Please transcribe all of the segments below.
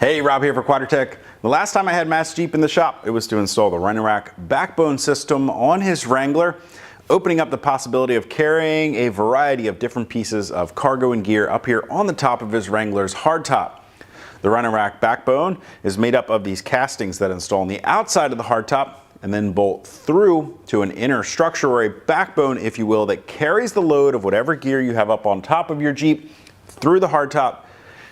Hey, Rob here for Quadratech. The last time I had Matt's Jeep in the shop, it was to install the Rhino backbone system on his Wrangler, opening up the possibility of carrying a variety of different pieces of cargo and gear up here on the top of his Wrangler's hardtop. The Rhino backbone is made up of these castings that install on the outside of the hardtop and then bolt through to an inner structure, or a backbone, if you will, that carries the load of whatever gear you have up on top of your Jeep through the hardtop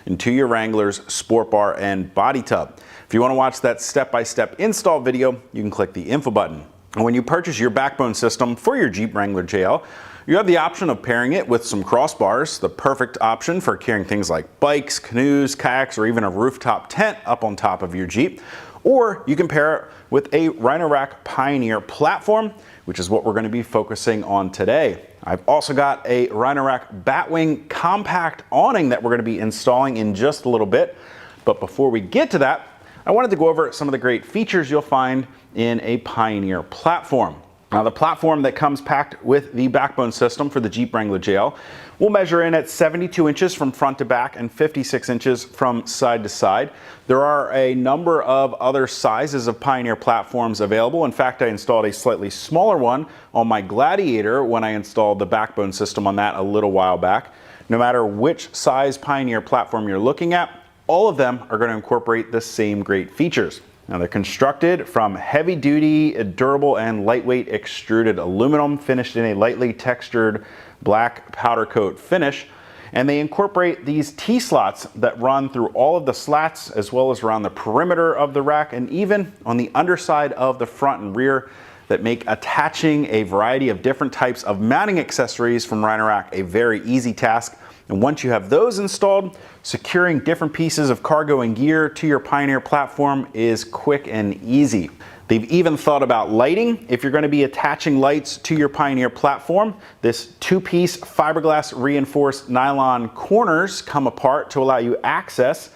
into your Wrangler's sport bar and body tub. If you want to watch that step-by-step install video, you can click the info button. And when you purchase your backbone system for your Jeep Wrangler JL, you have the option of pairing it with some crossbars, the perfect option for carrying things like bikes, canoes, kayaks, or even a rooftop tent up on top of your Jeep. Or you can pair it with a Rhino Pioneer platform, which is what we're going to be focusing on today. I've also got a Rhino Batwing compact awning that we're going to be installing in just a little bit. But before we get to that, I wanted to go over some of the great features you'll find in a Pioneer platform. Now, the platform that comes packed with the backbone system for the Jeep Wrangler JL will measure in at 72 inches from front to back and 56 inches from side to side. There are a number of other sizes of Pioneer platforms available. In fact, I installed a slightly smaller one on my Gladiator when I installed the backbone system on that a little while back. No matter which size Pioneer platform you're looking at, all of them are going to incorporate the same great features. Now, they're constructed from heavy-duty, durable, and lightweight extruded aluminum, finished in a lightly textured black powder coat finish. And they incorporate these T-slots that run through all of the slats, as well as around the perimeter of the rack, and even on the underside of the front and rear, that make attaching a variety of different types of mounting accessories from Rhino a very easy task. And once you have those installed, securing different pieces of cargo and gear to your Pioneer platform is quick and easy. They've even thought about lighting. If you're going to be attaching lights to your Pioneer platform, this two-piece fiberglass reinforced nylon corners come apart to allow you access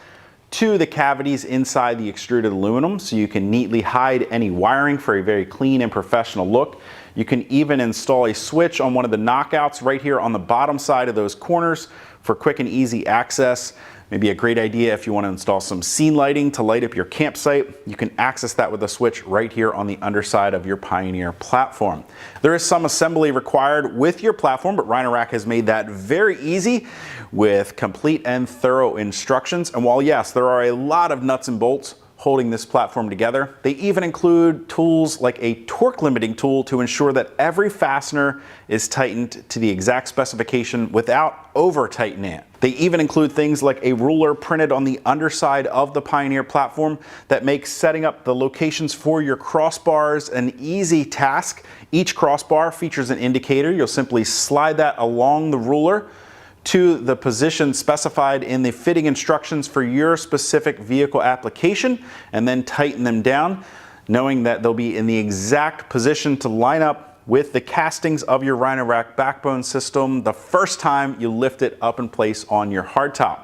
to the cavities inside the extruded aluminum, so you can neatly hide any wiring for a very clean and professional look. You can even install a switch on one of the knockouts right here on the bottom side of those corners for quick and easy access. Maybe a great idea if you want to install some scene lighting to light up your campsite. You can access that with a switch right here on the underside of your Pioneer platform. There is some assembly required with your platform, but Rhino has made that very easy with complete and thorough instructions. And while yes, there are a lot of nuts and bolts holding this platform together, they even include tools like a torque limiting tool to ensure that every fastener is tightened to the exact specification without over tightening it. They even include things like a ruler printed on the underside of the Pioneer platform that makes setting up the locations for your crossbars an easy task. Each crossbar features an indicator. You'll simply slide that along the ruler to the position specified in the fitting instructions for your specific vehicle application, and then tighten them down, knowing that they'll be in the exact position to line up with the castings of your Rhino backbone system the first time you lift it up in place on your hardtop.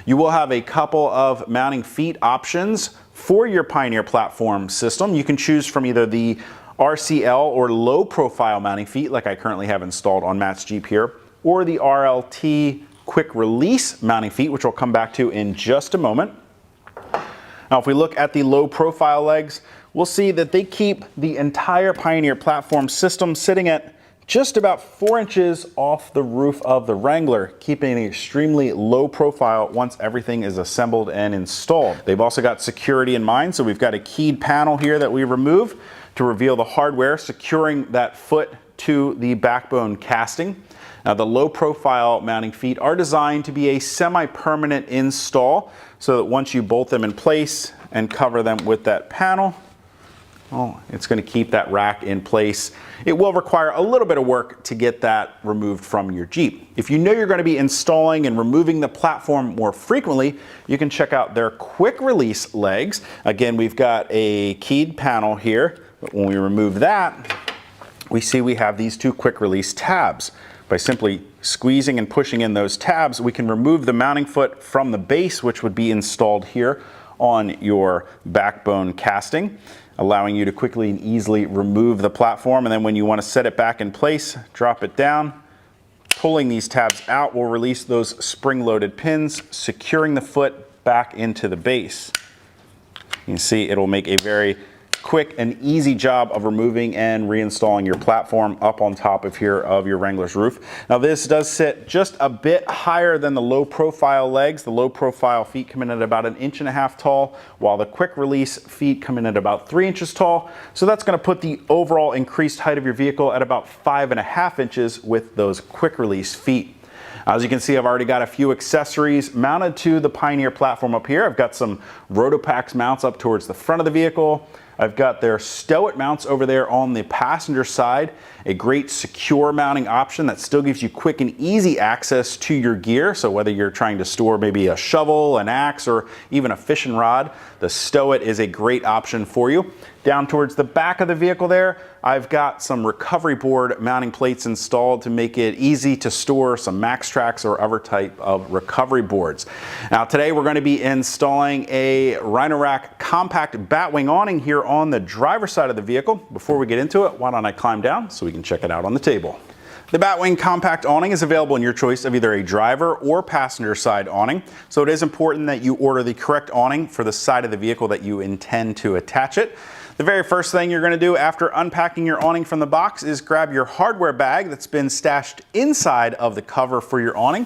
You will have a couple of mounting feet options for your Pioneer platform system. You can choose from either the RCL or low profile mounting feet, like I currently have installed on Matt's Jeep here, or the RLT quick release mounting feet, which we'll come back to in just a moment. Now, if we look at the low profile legs, we'll see that they keep the entire Pioneer platform system sitting at just about 4 inches off the roof of the Wrangler, keeping an extremely low profile once everything is assembled and installed. They've also got security in mind, so we've got a keyed panel here that we remove to reveal the hardware, securing that foot to the backbone casting. Now, the low profile mounting feet are designed to be a semi-permanent install, so that once you bolt them in place and cover them with that panel, it's going to keep that rack in place. It will require a little bit of work to get that removed from your Jeep. If you know you're going to be installing and removing the platform more frequently, you can check out their quick release legs. Again, we've got a keyed panel here, but when we remove that, we see we have these two quick release tabs. By simply squeezing and pushing in those tabs, we can remove the mounting foot from the base, which would be installed here on your backbone casting, allowing you to quickly and easily remove the platform. And then when you want to set it back in place, drop it down. Pulling these tabs out will release those spring-loaded pins, securing the foot back into the base. You can see it'll make a very quick and easy job of removing and reinstalling your platform up on top of your Wrangler's roof. Now this does sit just a bit higher than the low profile legs. The low profile feet come in at about 1.5 inches tall, while the quick release feet come in at about 3 inches tall. So that's going to put the overall increased height of your vehicle at about 5.5 inches with those quick release feet. As you can see, I've already got a few accessories mounted to the Pioneer platform up here. I've got some Rotopax mounts up towards the front of the vehicle. I've got their Stow-It mounts over there on the passenger side, a great secure mounting option that still gives you quick and easy access to your gear. So whether you're trying to store maybe a shovel, an axe, or even a fishing rod, the Stow-It is a great option for you. Down towards the back of the vehicle there, I've got some recovery board mounting plates installed to make it easy to store some MaxTrax or other type of recovery boards. Now today we're going to be installing a Rhino compact Batwing awning here on the driver's side of the vehicle. Before we get into it, why don't I climb down so we can check it out on the table. The Batwing compact awning is available in your choice of either a driver or passenger side awning. So it is important that you order the correct awning for the side of the vehicle that you intend to attach it. The very first thing you're going to do after unpacking your awning from the box is grab your hardware bag that's been stashed inside of the cover for your awning.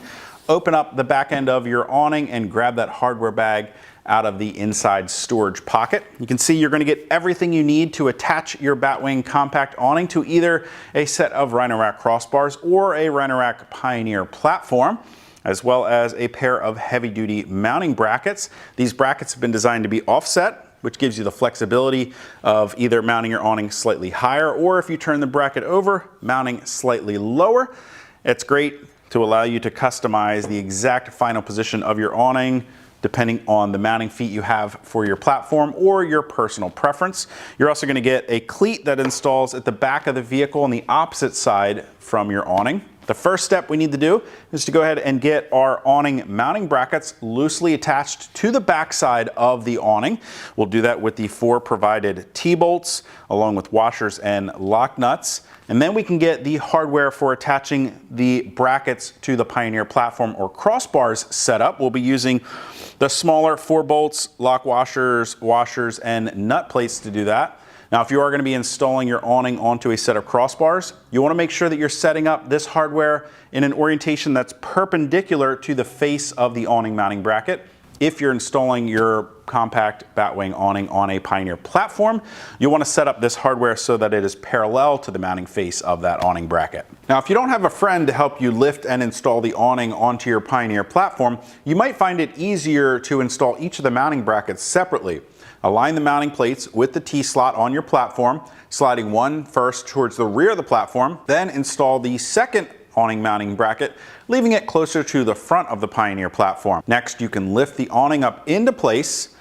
Open up the back end of your awning and grab that hardware bag out of the inside storage pocket. You can see you're going to get everything you need to attach your Batwing compact awning to either a set of Rhino crossbars or a Rhino Pioneer platform, as well as a pair of heavy-duty mounting brackets. These brackets have been designed to be offset, which gives you the flexibility of either mounting your awning slightly higher, or if you turn the bracket over, mounting slightly lower. It's great to allow you to customize the exact final position of your awning depending on the mounting feet you have for your platform or your personal preference. You're also going to get a cleat that installs at the back of the vehicle on the opposite side from your awning. The first step we need to do is to go ahead and get our awning mounting brackets loosely attached to the back side of the awning. We'll do that with the 4 provided T-bolts along with washers and lock nuts. And then we can get the hardware for attaching the brackets to the Pioneer platform or crossbars set up. We'll be using the smaller 4 bolts, lock washers, and nut plates to do that. Now, if you are going to be installing your awning onto a set of crossbars, you want to make sure that you're setting up this hardware in an orientation that's perpendicular to the face of the awning mounting bracket. If you're installing your compact Batwing awning on a Pioneer platform, you'll want to set up this hardware so that it is parallel to the mounting face of that awning bracket. Now, if you don't have a friend to help you lift and install the awning onto your Pioneer platform, you might find it easier to install each of the mounting brackets separately. Align the mounting plates with the T-slot on your platform, sliding one first towards the rear of the platform, then install the second awning mounting bracket, leaving it closer to the front of the Pioneer platform. Next, you can lift the awning up into place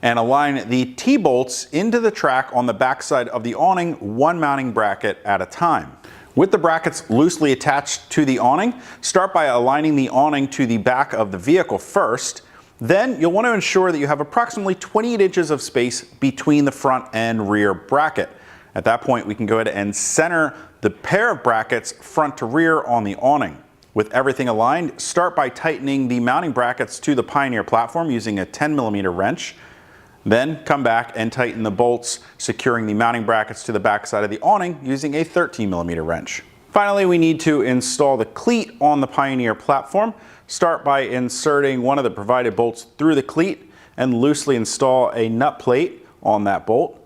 and align the T-bolts into the track on the backside of the awning, one mounting bracket at a time. With the brackets loosely attached to the awning, start by aligning the awning to the back of the vehicle first. Then you'll want to ensure that you have approximately 28 inches of space between the front and rear bracket. At that point, we can go ahead and center the pair of brackets front to rear on the awning. With everything aligned, start by tightening the mounting brackets to the Pioneer platform using a 10mm wrench. Then come back and tighten the bolts, securing the mounting brackets to the back side of the awning using a 13mm wrench. Finally, we need to install the cleat on the Pioneer platform. Start by inserting one of the provided bolts through the cleat and loosely install a nut plate on that bolt.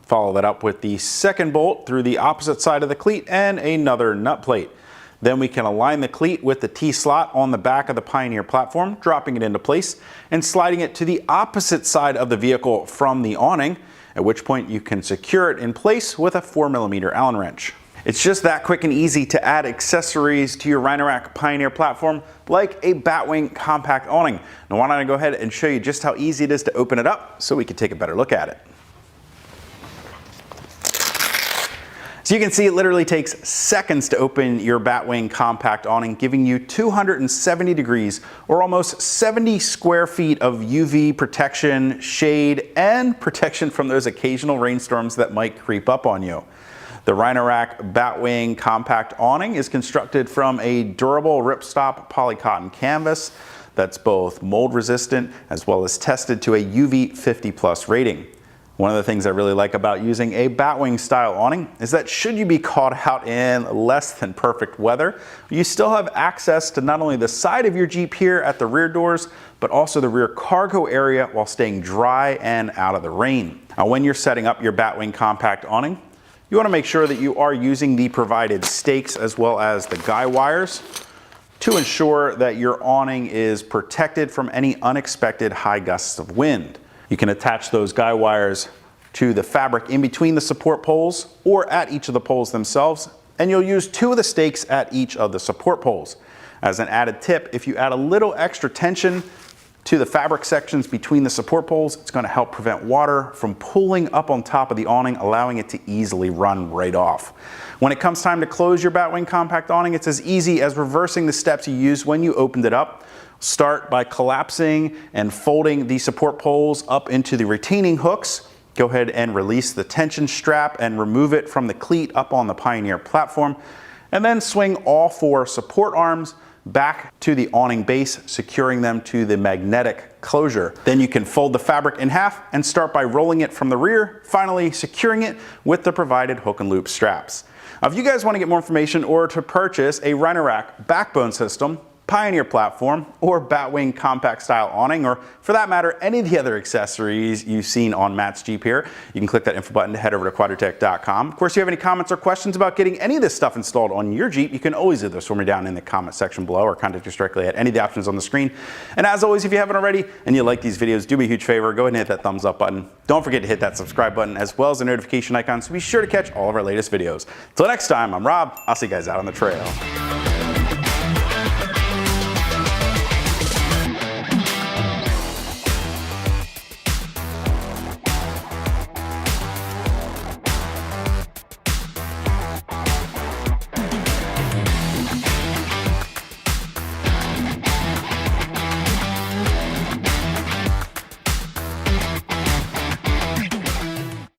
Follow that up with the second bolt through the opposite side of the cleat and another nut plate. Then we can align the cleat with the T-slot on the back of the Pioneer platform, dropping it into place and sliding it to the opposite side of the vehicle from the awning, at which point you can secure it in place with a 4mm Allen wrench. It's just that quick and easy to add accessories to your Rhino Pioneer platform like a Batwing compact awning. Now why don't I go ahead and show you just how easy it is to open it up so we can take a better look at it. So you can see it literally takes seconds to open your Batwing compact awning, giving you 270 degrees or almost 70 square feet of UV protection, shade, and protection from those occasional rainstorms that might creep up on you. The Rhino Batwing compact awning is constructed from a durable ripstop polycotton canvas. that's both mold resistant as well as tested to a UV 50+ rating. One of the things I really like about using a Batwing style awning is that should you be caught out in less than perfect weather, you still have access to not only the side of your Jeep here at the rear doors, but also the rear cargo area while staying dry and out of the rain. Now, when you're setting up your Batwing compact awning, you want to make sure that you are using the provided stakes as well as the guy wires to ensure that your awning is protected from any unexpected high gusts of wind. You can attach those guy wires to the fabric in between the support poles or at each of the poles themselves, and you'll use 2 of the stakes at each of the support poles. As an added tip, if you add a little extra tension to the fabric sections between the support poles, it's going to help prevent water from pooling up on top of the awning, allowing it to easily run right off. When it comes time to close your Batwing compact awning, it's as easy as reversing the steps you used when you opened it up. Start by collapsing and folding the support poles up into the retaining hooks. Go ahead and release the tension strap and remove it from the cleat up on the Pioneer platform. And then swing all 4 support arms back to the awning base, securing them to the magnetic closure. Then you can fold the fabric in half and start by rolling it from the rear, finally securing it with the provided hook and loop straps. Now, if you guys want to get more information or to purchase a Rhino rack backbone system, Pioneer platform, or Batwing compact style awning, or for that matter, any of the other accessories you've seen on Matt's Jeep here, you can click that info button to head over to quadratech.com. Of course, if you have any comments or questions about getting any of this stuff installed on your Jeep, you can always do this for me down in the comment section below or contact us directly at any of the options on the screen. And as always, if you haven't already and you like these videos, do me a huge favor, go ahead and hit that thumbs up button. Don't forget to hit that subscribe button as well as the notification icon so be sure to catch all of our latest videos. Till next time, I'm Rob. I'll see you guys out on the trail.